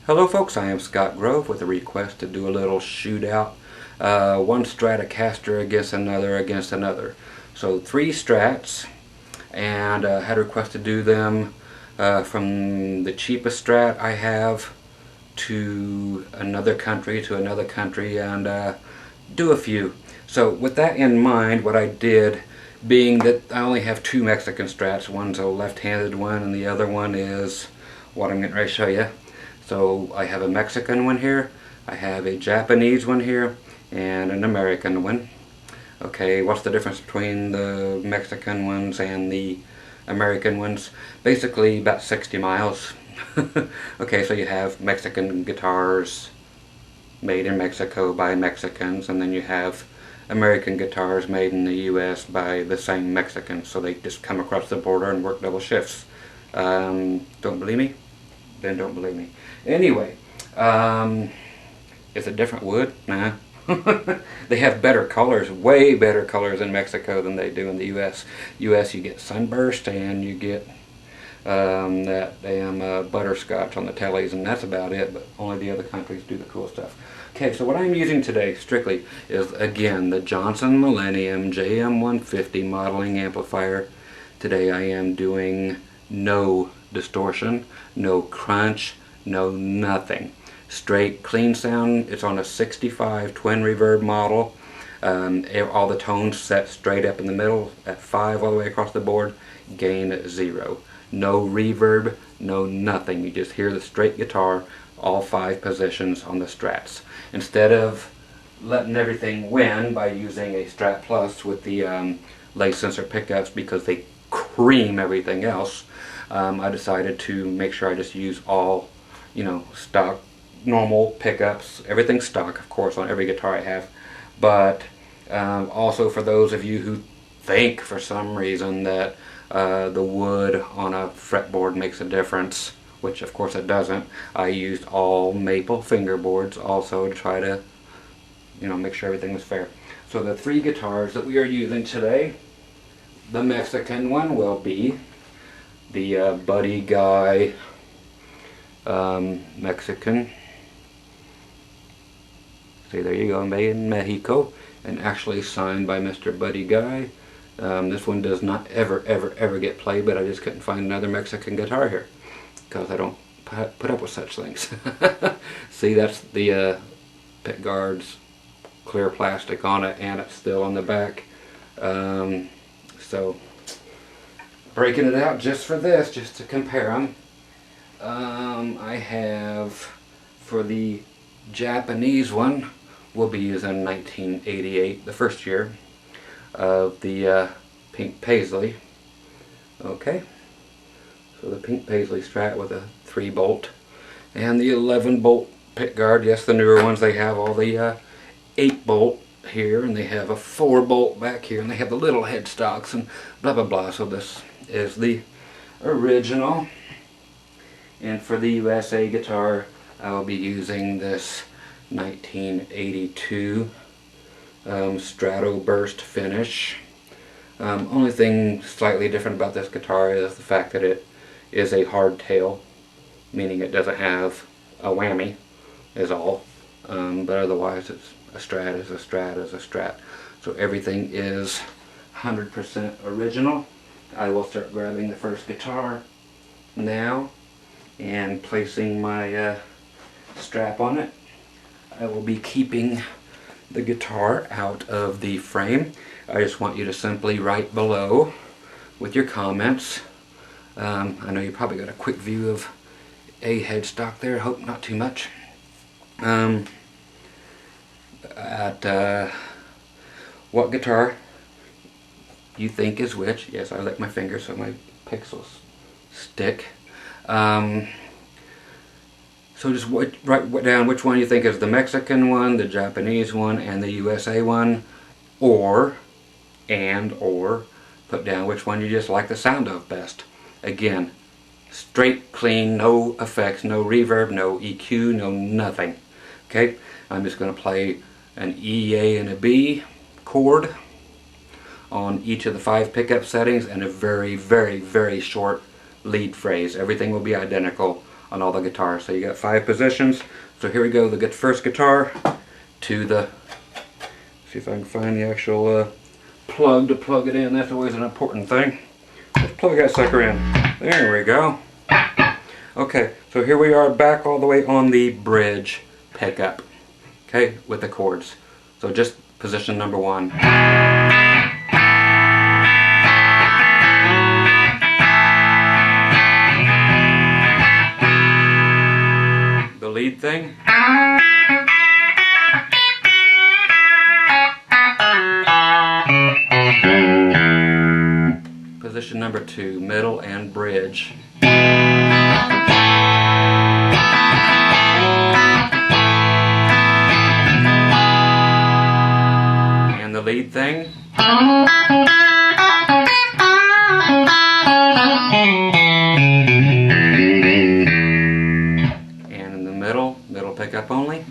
Hello folks, I am Scott Grove with a request to do a little shootout. One Stratocaster against another. So 3 Strats, and had a request to do them from the cheapest Strat I have to another country, and do a few. So with that in mind, what I did, being that I only have 2 Mexican Strats, one's a left-handed one and the other one is what I'm getting ready to show you. So I have a Mexican one here, I have a Japanese one here, and an American one. Okay, what's the difference between the Mexican ones and the American ones? Basically about 60 miles. Okay, so you have Mexican guitars made in Mexico by Mexicans, and then you have American guitars made in the US by the same Mexicans, so they just come across the border and work double shifts. Don't believe me? Then don't believe me. Anyway, is it different wood? Nah. They have better colors, way better colors in Mexico than they do in the US. US you get sunburst and you get that damn butterscotch on the tellies, and that's about it, but only the other countries do the cool stuff. Okay, so what I'm using today strictly is, again, the Johnson Millennium JM150 modeling amplifier. Today I am doing no distortion, no crunch, no nothing. Straight clean sound. It's on a 65 twin reverb model. All the tones set straight up in the middle at 5 all the way across the board. Gain 0. No reverb, no nothing. You just hear the straight guitar, all 5 positions on the Strats. Instead of letting everything win by using a Strat Plus with the lace sensor pickups because they cream everything else, I decided to make sure I just use all, stock, normal pickups. Everything's stock, of course, on every guitar I have. But also for those of you who think for some reason that the wood on a fretboard makes a difference, which of course it doesn't, I used all maple fingerboards also to try to, make sure everything was fair. So the 3 guitars that we are using today, the Mexican one will be the Buddy Guy Mexican. See, there you go, made in Mexico, and actually signed by Mr. Buddy Guy. This one does not ever get played, but I just couldn't find another Mexican guitar here because I don't put up with such things. See, that's the pick guard's clear plastic on it, and it's still on the back. So breaking it out just for this, just to compare them, I have, for the Japanese one, we'll be using 1988, the first year of the pink paisley. Okay, so the pink paisley Strat with a 3-bolt and the 11-bolt pickguard. Yes, the newer ones, they have all the 8-bolt here, and they have a 4-bolt back here, and they have the little headstocks and blah blah blah. So this is the original. And for the USA guitar, I will be using this 1982 Strato burst finish. Only thing slightly different about this guitar is the fact that it is a hardtail, meaning it doesn't have a whammy, is all. But otherwise, it's a Strat is a Strat is a Strat. So everything is 100% original. I will start grabbing the first guitar now and placing my strap on it. I will be keeping the guitar out of the frame. I just want you to simply write below with your comments. I know you probably got a quick view of a headstock there, hope not too much. At what guitar you think is which. Yes, I lick my fingers so my pixels stick. So just write down which one you think is the Mexican one, the Japanese one, and the USA one, or put down which one you just like the sound of best. Again, straight, clean, no effects, no reverb, no EQ, no nothing. Okay, I'm just going to play an E, A, and a B chord on each of the 5 pickup settings, and a very short lead phrase. Everything will be identical on all the guitars. So you got 5 positions. So here we go, the first guitar to the, see if I can find the actual plug to plug it in. That's always an important thing. Let's plug that sucker in. There we go. Okay, so here we are back all the way on the bridge pickup, okay, with the chords. So just position number 1. The lead thing. Position number 2, middle and bridge. And the lead thing. And in the middle pickup only.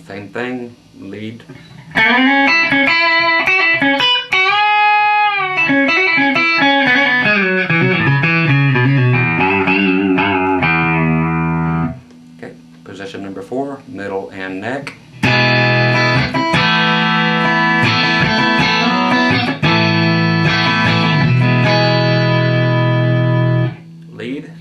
Same thing, lead. Okay, position number 4, middle and neck. Lead.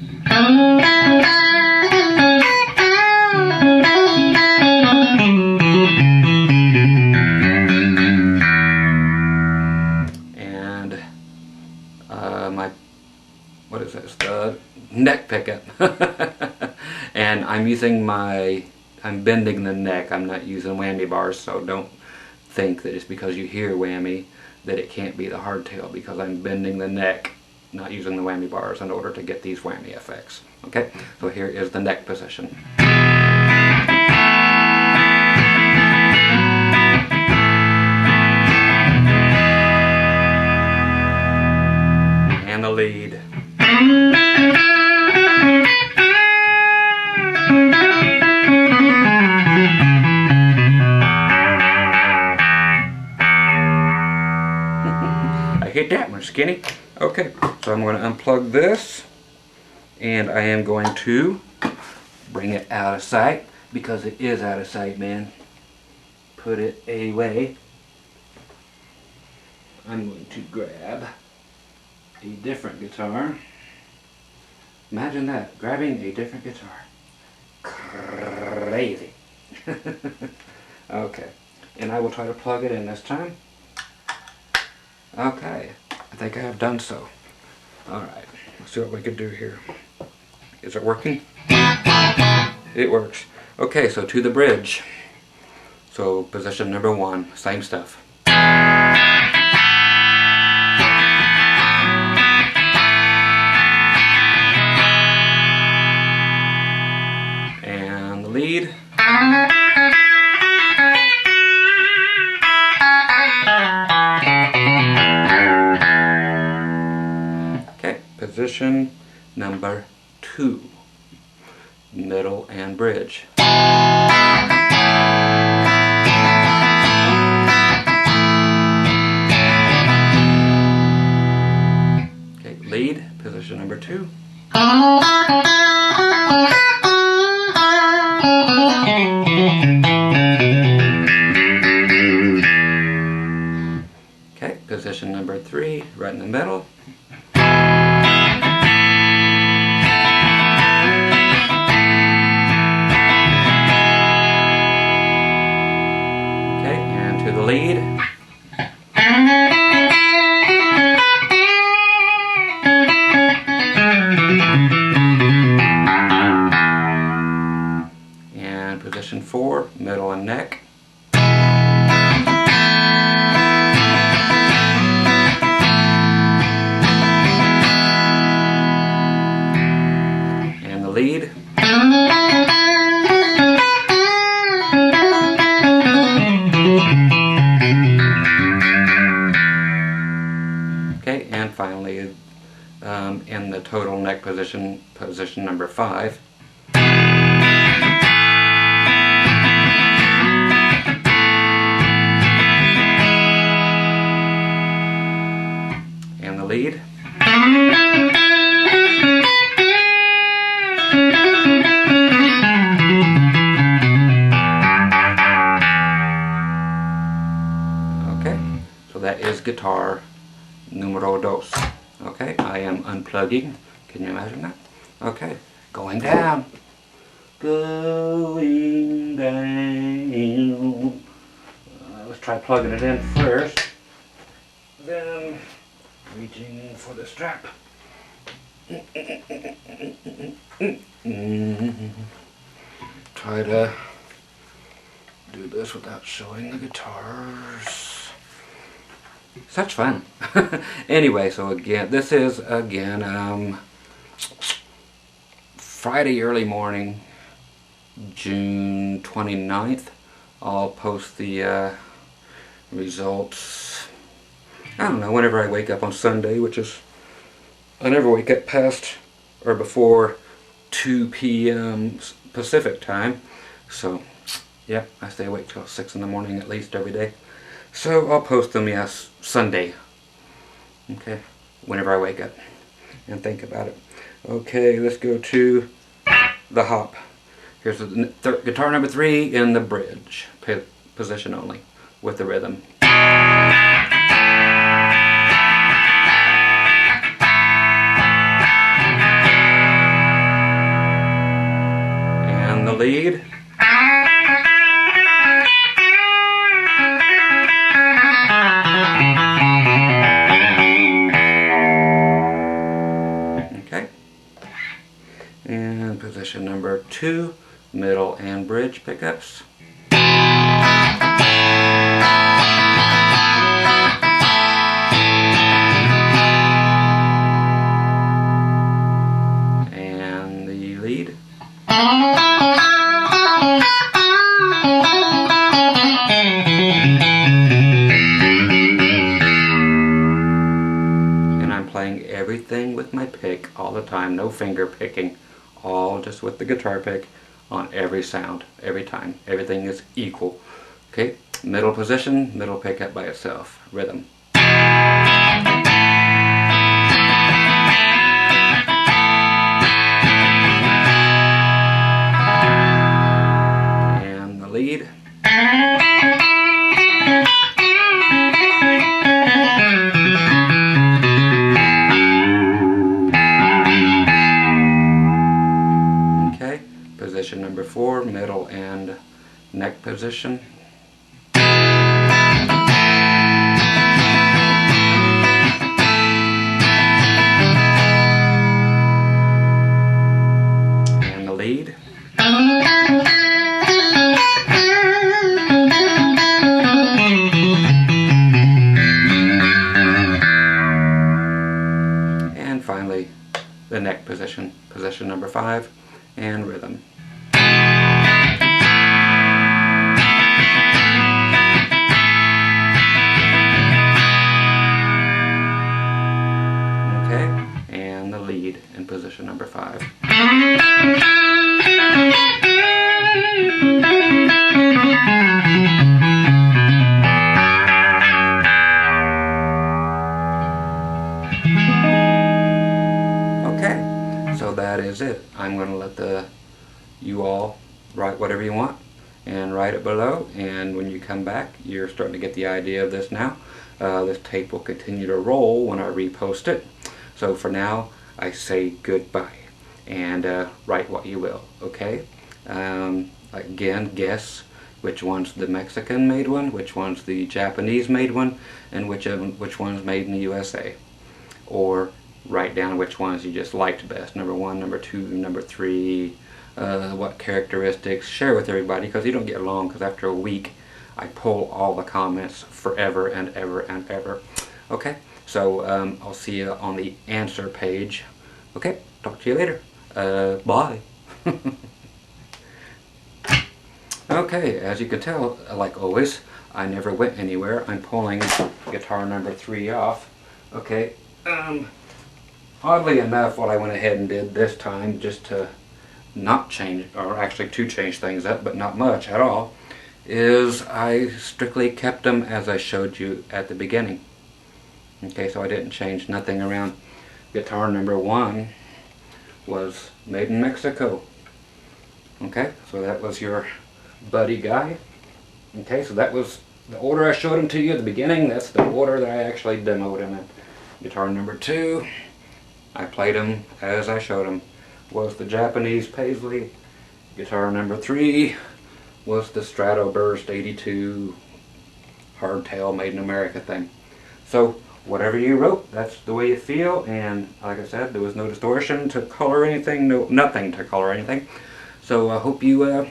What is this? The neck pickup. And I'm bending the neck. I'm not using whammy bars, so don't think that it's because you hear whammy that it can't be the hardtail, because I'm bending the neck, not using the whammy bars in order to get these whammy effects. Okay, so here is the neck position. And the lead. I hit that one, Skinny. Okay, so I'm going to unplug this, and I am going to bring it out of sight, because it is out of sight, man. Put it away. I'm going to grab a different guitar. Imagine that, grabbing a different guitar. Crazy. Okay, and I will try to plug it in this time. Okay, I think I have done so. Alright, let's see what we can do here. Is it working? It works. Okay, so to the bridge. So position number 1, same stuff. And the lead. Okay, position number 2, middle and bridge. Okay, lead, position number 2. Okay, position number 3, right in the middle. Okay, and to the lead. And position 4, middle and neck. And the lead. Okay, and finally in the total neck position, position number 5. lead. Okay, so that is guitar numero dos. Okay, I am unplugging. Can you imagine that? Okay, going down. Going down. Let's try plugging it in first. Then reaching for the strap. Try to do this without showing the guitars. Such fun. Anyway, so again, this is Friday early morning, June 29th. I'll post the results, I don't know, whenever I wake up on Sunday, which is, I never wake up past or before 2 p.m. Pacific time. So, yeah, I stay awake till 6 in the morning at least every day. So I'll post them, yes, Sunday. Okay, whenever I wake up and think about it. Okay, let's go to the hop. Here's the guitar number 3 in the bridge, position only, with the rhythm. And the lead. Okay. And position number 2. Middle and bridge pickups. And the lead. And I'm playing everything with my pick all the time, no finger picking, all just with the guitar pick. On every sound, every time. Everything is equal. Okay, middle position, middle pickup by itself. Rhythm. And the lead. Position number 4, middle and neck position. And the lead. And finally, the neck position, position number 5, and rhythm. And the lead in position number 5. Okay, so that is it. I'm going to let you all write whatever you want and write it below, and when you come back you're starting to get the idea of this now. This tape will continue to roll when I repost it. So for now, I say goodbye, and write what you will, okay? Again, guess which one's the Mexican made one, which one's the Japanese made one, and which one's made in the USA. Or write down which ones you just liked best, number 1, number 2, number 3, what characteristics. Share with everybody, because you don't get along, because after a week I pull all the comments forever and ever and ever. Okay, so I'll see you on the answer page. Okay, talk to you later. Bye. Okay, as you can tell, like always, I never went anywhere. I'm pulling guitar number 3 off. Okay, oddly enough, what I went ahead and did this time, just to not change, or actually to change things up, but not much at all, is I strictly kept them as I showed you at the beginning. Okay, so I didn't change nothing around. Guitar number 1 was made in Mexico. Okay, so that was your buddy guy. Okay, so that was the order I showed him to you at the beginning. That's the order that I actually demoed him in. Guitar number 2, I played him as I showed him, was the Japanese Paisley. Guitar number 3 was the Stratoburst 82 hardtail made in America thing. So whatever you wrote, that's the way you feel, and like I said, there was no distortion to color anything, nothing to color anything. So I hope you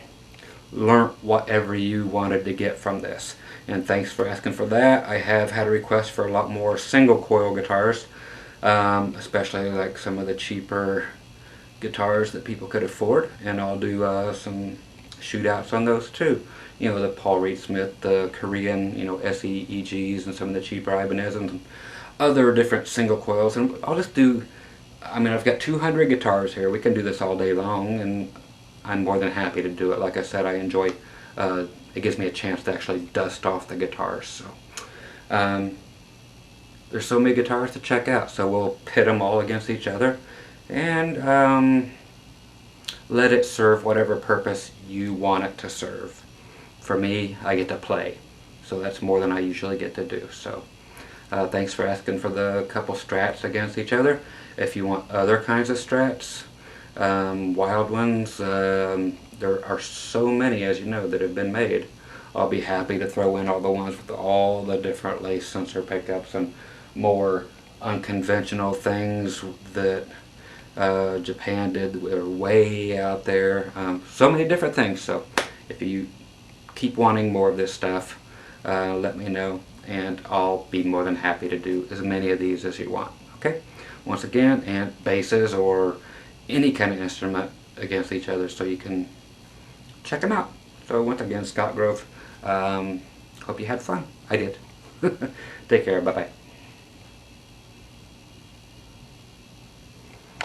learned whatever you wanted to get from this, and thanks for asking for that. I have had a request for a lot more single coil guitars, especially like some of the cheaper guitars that people could afford, and I'll do some shootouts on those too. You know, the Paul Reed Smith, the Korean, you know, SEEGs, and some of the cheaper Ibanez's and other different single coils. And I'll just do, I mean, I've got 200 guitars here. We can do this all day long, and I'm more than happy to do it. Like I said, I enjoy, it gives me a chance to actually dust off the guitars. So there's so many guitars to check out, so we'll pit them all against each other, and let it serve whatever purpose you want it to serve. For me, I get to play, so that's more than I usually get to do. So thanks for asking for the couple strats against each other. If you want other kinds of strats, wild ones, there are so many, as you know, that have been made. I'll be happy to throw in all the ones with all the different lace sensor pickups and more unconventional things that Japan did. Were way out there. So many different things. So if you keep wanting more of this stuff, let me know, and I'll be more than happy to do as many of these as you want. Okay, once again, and basses or any kind of instrument against each other, so you can check them out. So once again, Scott Grove, hope you had fun. I did. Take care. Bye bye.